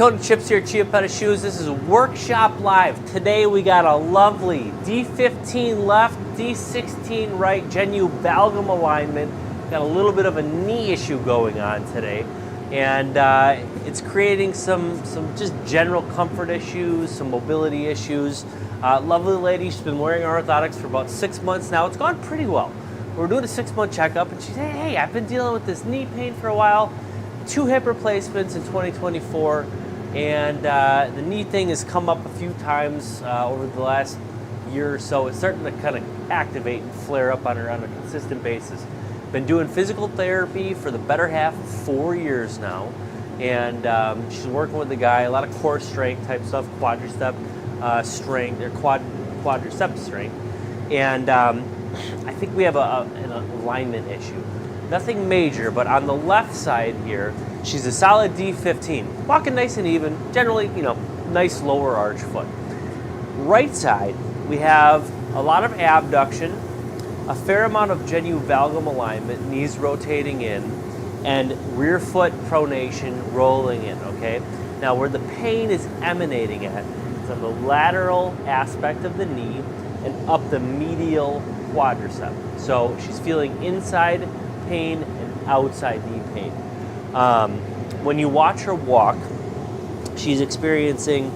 Tony Chips here at Chiappetta Shoes. This is Workshop Live. Today we got a lovely D15 left, D16 right, genu valgum alignment. Got a little bit of a knee issue going on today. And it's creating some just general comfort issues, some mobility issues. Lovely lady, she's been wearing orthotics for about 6 months now. It's gone pretty well. We're doing a 6-month checkup and she said, hey, I've been dealing with this knee pain for a while. 2 hip replacements in 2024, and the knee thing has come up a few times over the last year or so. It's starting to kind of activate and flare up on her on a consistent basis. Been doing physical therapy for the better half of 4 years now, and she's working with the guy, a lot of core strength type stuff, quadricep strength, or quadricep strength, and I think we have an alignment issue. Nothing major, but on the left side here, she's a solid D15. Walking nice and even, generally, nice lower arch foot. Right side, we have a lot of abduction, a fair amount of genu valgum alignment, knees rotating in, and rear foot pronation rolling in, okay? Now, where the pain is emanating at is on the lateral aspect of the knee and up the medial quadricep. So she's feeling inside pain and outside knee pain. When you watch her walk, she's experiencing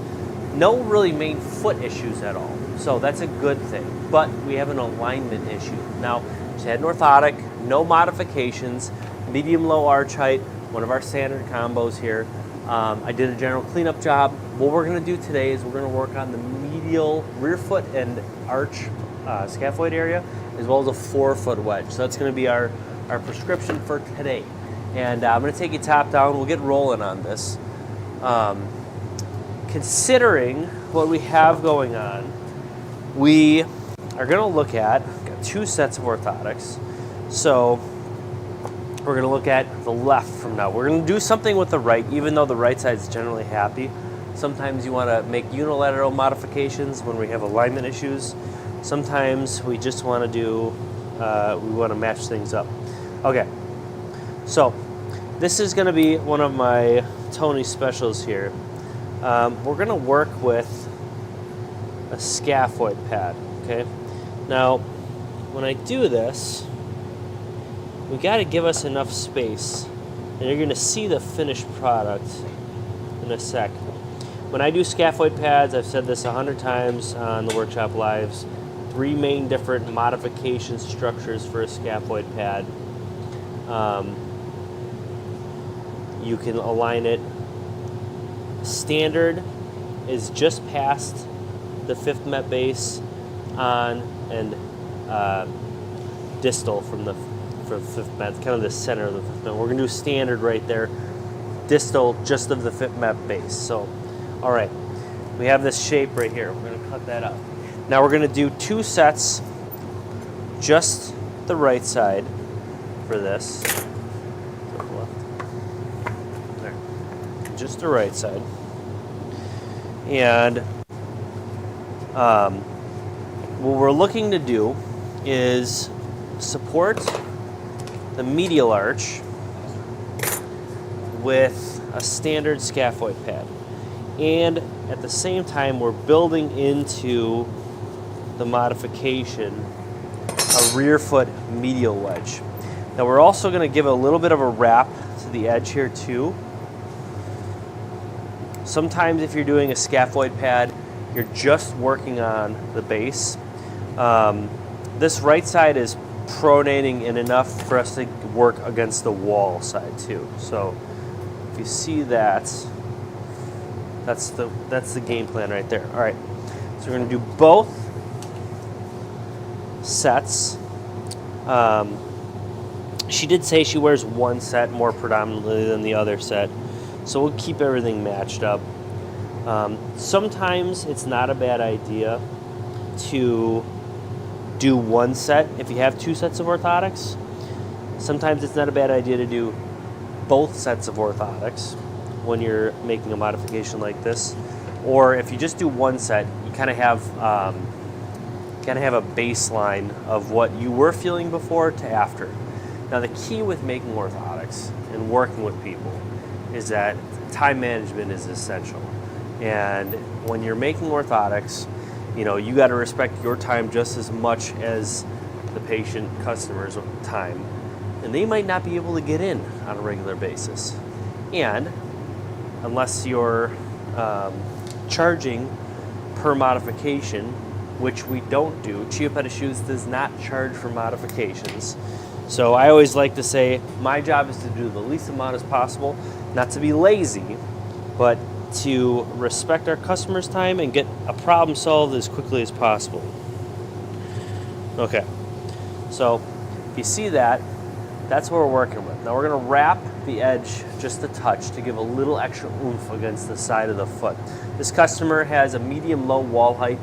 no really main foot issues at all. So that's a good thing, but we have an alignment issue. Now, she had an orthotic, no modifications, medium low arch height, one of our standard combos here. I did a general cleanup job. What we're gonna do today is we're gonna work on the medial rear foot and arch scaphoid area, as well as a forefoot wedge. So that's gonna be our prescription for today. And I'm going to take you top down. We'll get rolling on this. Considering what we have going on, we are going to look at, got 2 sets of orthotics. So we're going to look at the left from now. We're going to do something with the right, even though the right side is generally happy. Sometimes you want to make unilateral modifications when we have alignment issues. Sometimes we just want to do, we want to match things up. Okay, so this is going to be one of my Tony specials here. We're going to work with a scaphoid pad, okay? Now, when I do this, we got to give us enough space, and you're going to see the finished product in a sec. When I do scaphoid pads, I've said this 100 times on the Workshop Lives, 3 main different modification structures for a scaphoid pad. You can align it. Standard is just past the 5th met base on, and distal from the 5th met, kind of the center of the 5th met. We're going to do standard right there, distal just of the 5th met base. So, all right, we have this shape right here. We're going to cut that up. Now we're going to do 2 sets, just the right side for this. There. Just the right side. And what we're looking to do is support the medial arch with a standard scaphoid pad. And at the same time, we're building into the modification a rear foot medial wedge. Now we're also going to give a little bit of a wrap to the edge here too. Sometimes if you're doing a scaphoid pad, you're just working on the base. This right side is pronating in enough for us to work against the wall side too. So if you see that, that's the game plan right there. All right, so we're going to do both sets. She did say she wears one set more predominantly than the other set, so we'll keep everything matched up. Sometimes it's not a bad idea to do one set if you have 2 sets of orthotics. Sometimes it's not a bad idea to do both sets of orthotics when you're making a modification like this. Or if you just do one set, you kind of have a baseline of what you were feeling before to after. Now the key with making orthotics and working with people is that time management is essential. And when you're making orthotics, you got to respect your time just as much as the patient customer's time. And they might not be able to get in on a regular basis. And unless you're charging per modification, which we don't do, Chiappetta Shoes does not charge for modifications. So I always like to say my job is to do the least amount as possible, not to be lazy, but to respect our customers' time and get a problem solved as quickly as possible. Okay, so if you see that, that's what we're working with. Now we're going to wrap the edge just a touch to give a little extra oomph against the side of the foot. This customer has a medium-low wall height.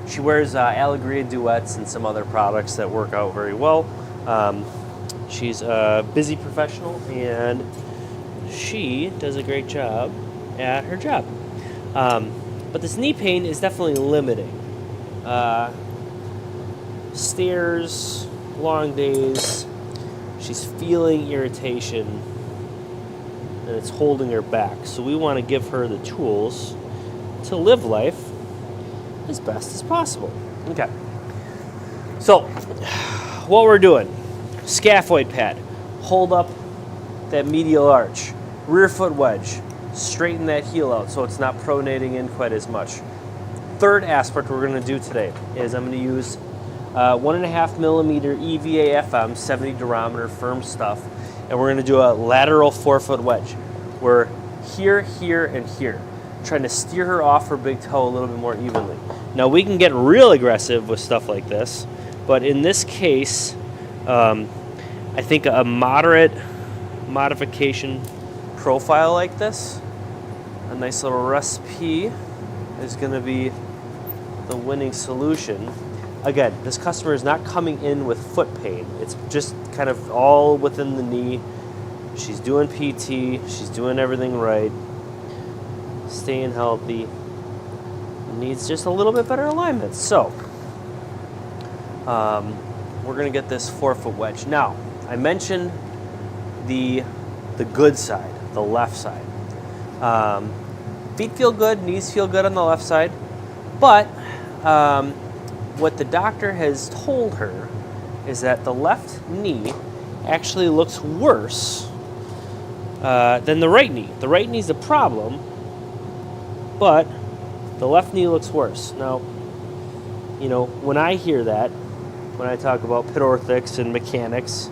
She wears Allegria duets and some other products that work out very well. She's a busy professional, and she does a great job at her job. But this knee pain is definitely limiting. Stairs, long days, she's feeling irritation, and it's holding her back. So we want to give her the tools to live life as best as possible. Okay. So what we're doing, scaphoid pad, hold up that medial arch, rear foot wedge, straighten that heel out so it's not pronating in quite as much. Third aspect we're going to do today is I'm going to use 1.5 millimeter EVA FM 70 durometer firm stuff, and we're going to do a lateral forefoot wedge. We're here, here, and here, trying to steer her off her big toe a little bit more evenly. Now we can get real aggressive with stuff like this, but in this case, I think a moderate modification profile like this, a nice little recipe, is going to be the winning solution. Again, this customer is not coming in with foot pain. It's just kind of all within the knee. She's doing PT. She's doing everything right. Staying healthy. Needs just a little bit better alignment. So, we're going to get this forefoot wedge. Now, I mentioned the good side, the left side. Feet feel good, knees feel good on the left side, but what the doctor has told her is that the left knee actually looks worse than the right knee. The right knee's a problem, but the left knee looks worse. Now, when I hear that, when I talk about pedorthics and mechanics,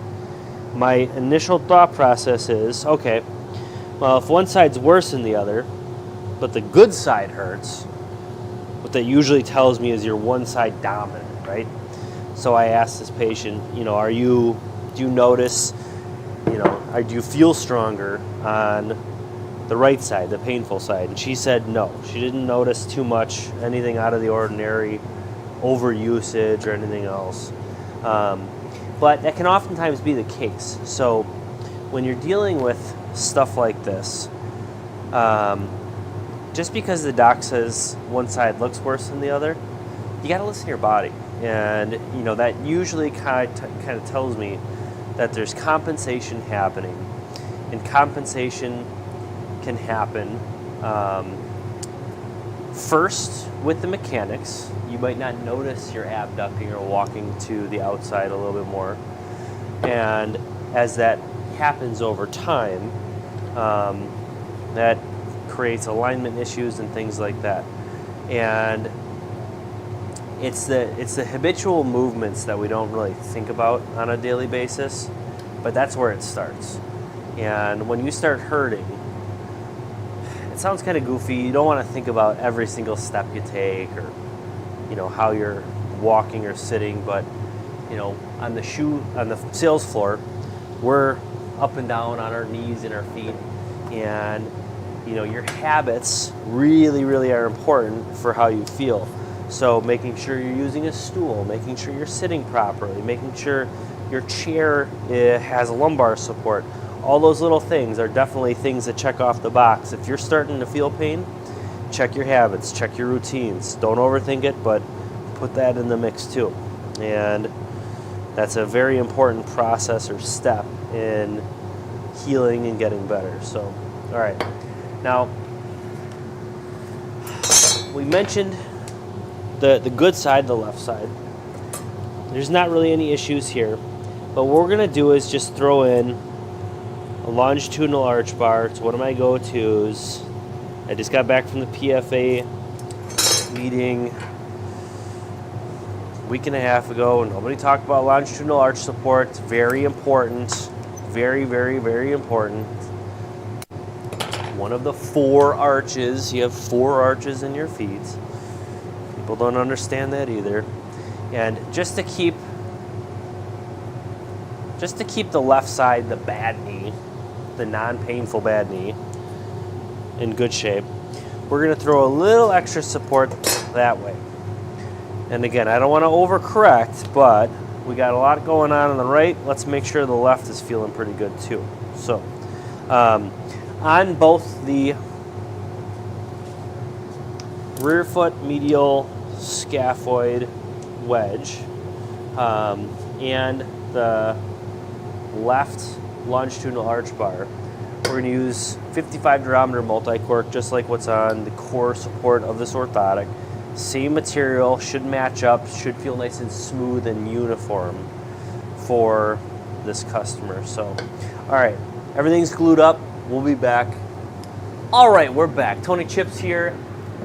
my initial thought process is, okay, well, if one side's worse than the other, but the good side hurts, what that usually tells me is you're one side dominant, right? So I asked this patient, do you notice, do you feel stronger on the right side, the painful side? And she said no. She didn't notice too much, anything out of the ordinary, overusage or anything else. But that can oftentimes be the case. So when you're dealing with stuff like this, just because the doc says one side looks worse than the other, you got to listen to your body. And, that usually kind of tells me that there's compensation happening. And compensation can happen first with the mechanics. You might not notice your abducting or walking to the outside a little bit more. And as that happens over time, that creates alignment issues and things like that. And it's the habitual movements that we don't really think about on a daily basis, but that's where it starts. And when you start hurting, it sounds kind of goofy. You don't want to think about every single step you take or how you're walking or sitting, but on the sales floor, we're up and down on our knees and our feet, and your habits really, really are important for how you feel. So making sure you're using a stool, making sure you're sitting properly, making sure your chair has lumbar support. All those little things are definitely things that check off the box. If you're starting to feel pain, check your habits, check your routines. Don't overthink it, but put that in the mix too. And that's a very important process or step in healing and getting better. So, all right. Now, we mentioned the good side, the left side. There's not really any issues here, but what we're gonna do is just throw in a longitudinal arch bar. It's one of my go-tos. I just got back from the PFA meeting a week and a half ago, and nobody talked about longitudinal arch support. It's very important, very, very, very important. One of the 4 arches. You have 4 arches in your feet. People don't understand that either. And just to keep the left side, the bad knee, the non-painful bad knee, in good shape, we're going to throw a little extra support that way. And again, I don't want to overcorrect, but we got a lot going on the right. Let's make sure the left is feeling pretty good too. So on both the rear foot medial scaphoid wedge and the left longitudinal arch bar, we're going to use 55 durometer multi-cork, just like what's on the core support of this orthotic. Same material, should match up, should feel nice and smooth and uniform for this customer. So, all right, everything's glued up. We'll be back. All right, we're back. Tony Chips here,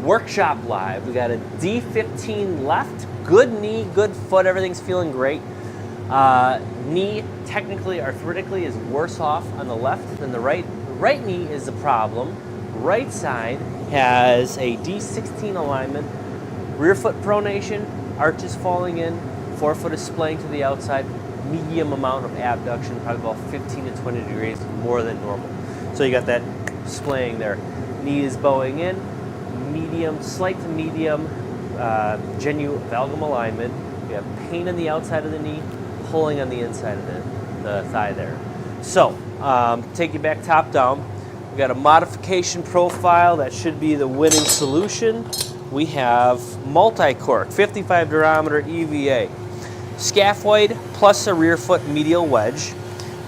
Workshop Live. We got a D15 left, good knee, good foot, everything's feeling great. Knee, technically, arthritically, is worse off on the left than the right. The right knee is the problem. Right side has a D16 alignment, rear foot pronation, arches falling in, forefoot is splaying to the outside, medium amount of abduction, probably about 15 to 20 degrees more than normal. So you got that splaying there. Knee is bowing in, medium, slight to medium genu valgum alignment. We have pain on the outside of the knee, pulling on the inside of the thigh there. So, take you back top down. We've got a modification profile that should be the winning solution. We have multi-cork, 55 durometer EVA, scaphoid plus a rear foot medial wedge.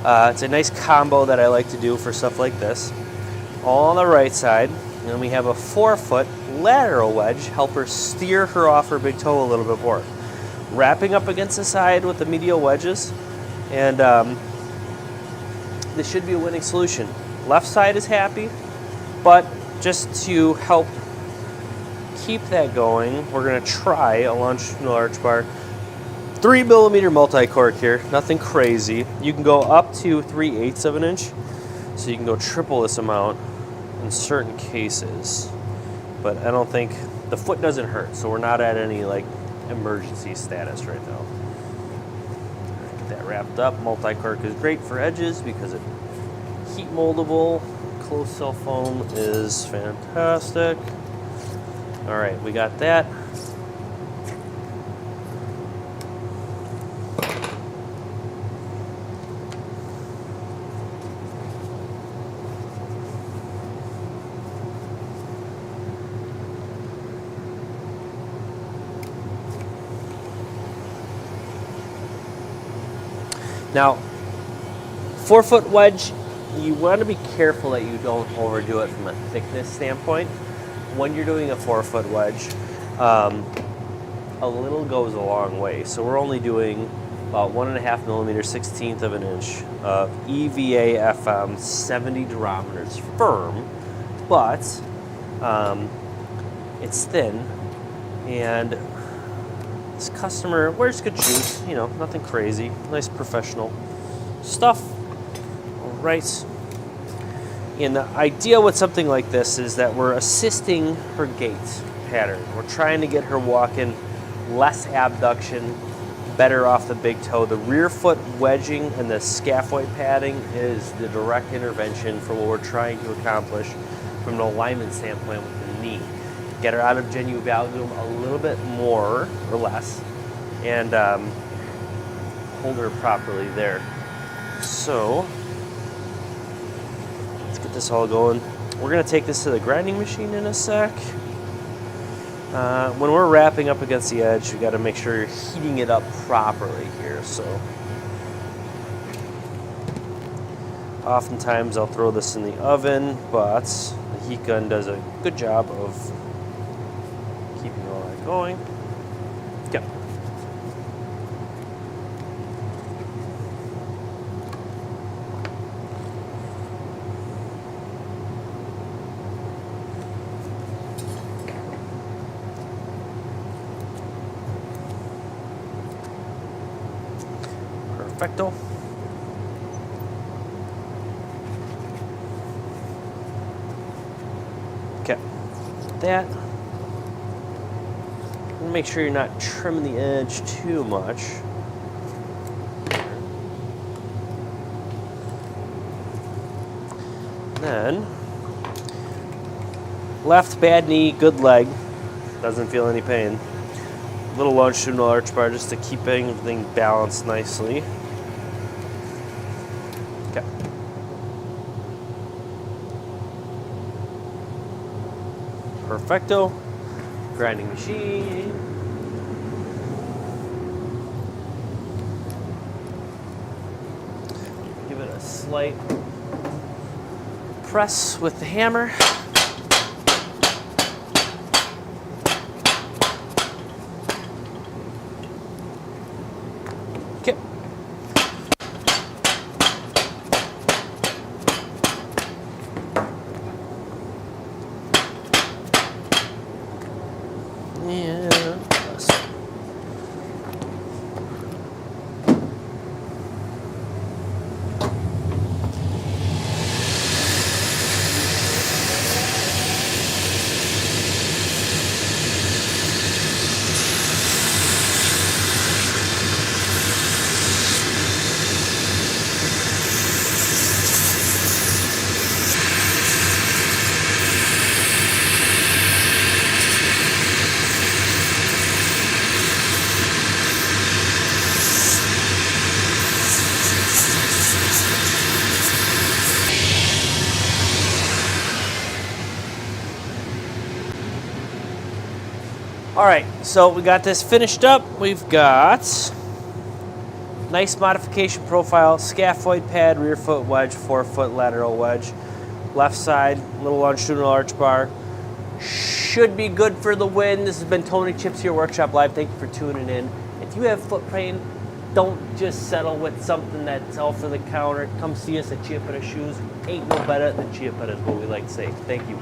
It's a nice combo that I like to do for stuff like this. All on the right side. And then we have a forefoot lateral wedge, help her steer her off her big toe a little bit more. Wrapping up against the side with the medial wedges, and this should be a winning solution. Left side is happy, but just to help keep that going, we're going to try a longitudinal arch bar. 3mm multi-cork here, nothing crazy. You can go up to 3/8 of an inch, so you can go triple this amount in certain cases. But I don't think, the foot doesn't hurt, so we're not at any like emergency status right now. Get that wrapped up. Multi-cork is great for edges because it's heat moldable. Closed cell foam is fantastic. All right, we got that. Now, forefoot wedge, you want to be careful that you don't overdo it from a thickness standpoint. When you're doing a forefoot wedge, a little goes a long way. So we're only doing about 1.5mm, 1/16 of an inch of EVA FM 70 durometers firm, but it's thin, and this customer wears good shoes, you know, nothing crazy, nice professional stuff. All right. And the idea with something like this is that we're assisting her gait pattern. We're trying to get her walking less abduction, better off the big toe. The rear foot wedging and the scaphoid padding is the direct intervention for what we're trying to accomplish from an alignment standpoint with the knee. Get her out of genu valgum a little bit more or less, and hold her properly there. So let's get this all going. We're going to take this to the grinding machine in a sec. When we're wrapping up against the edge, we got to make sure you're heating it up properly here. So oftentimes I'll throw this in the oven, but the heat gun does a good job of keeping all that going. Okay. Perfecto. Okay, that. Make sure you're not trimming the edge too much. Then, left bad knee, good leg. Doesn't feel any pain. Little longitudinal arch bar just to keep everything balanced nicely. Okay. Perfecto. Grinding machine. Give it a slight press with the hammer. Okay. Yeah. All right, so we got this finished up. We've got nice modification profile, scaphoid pad, rear foot wedge, forefoot lateral wedge. Left side, little longitudinal arch bar. Should be good for the win. This has been Tony Chips here, Workshop Live. Thank you for tuning in. If you have foot pain, don't just settle with something that's off of the counter. Come see us at Chiappetta Shoes. Ain't no better than Chiappetta is what we like to say. Thank you.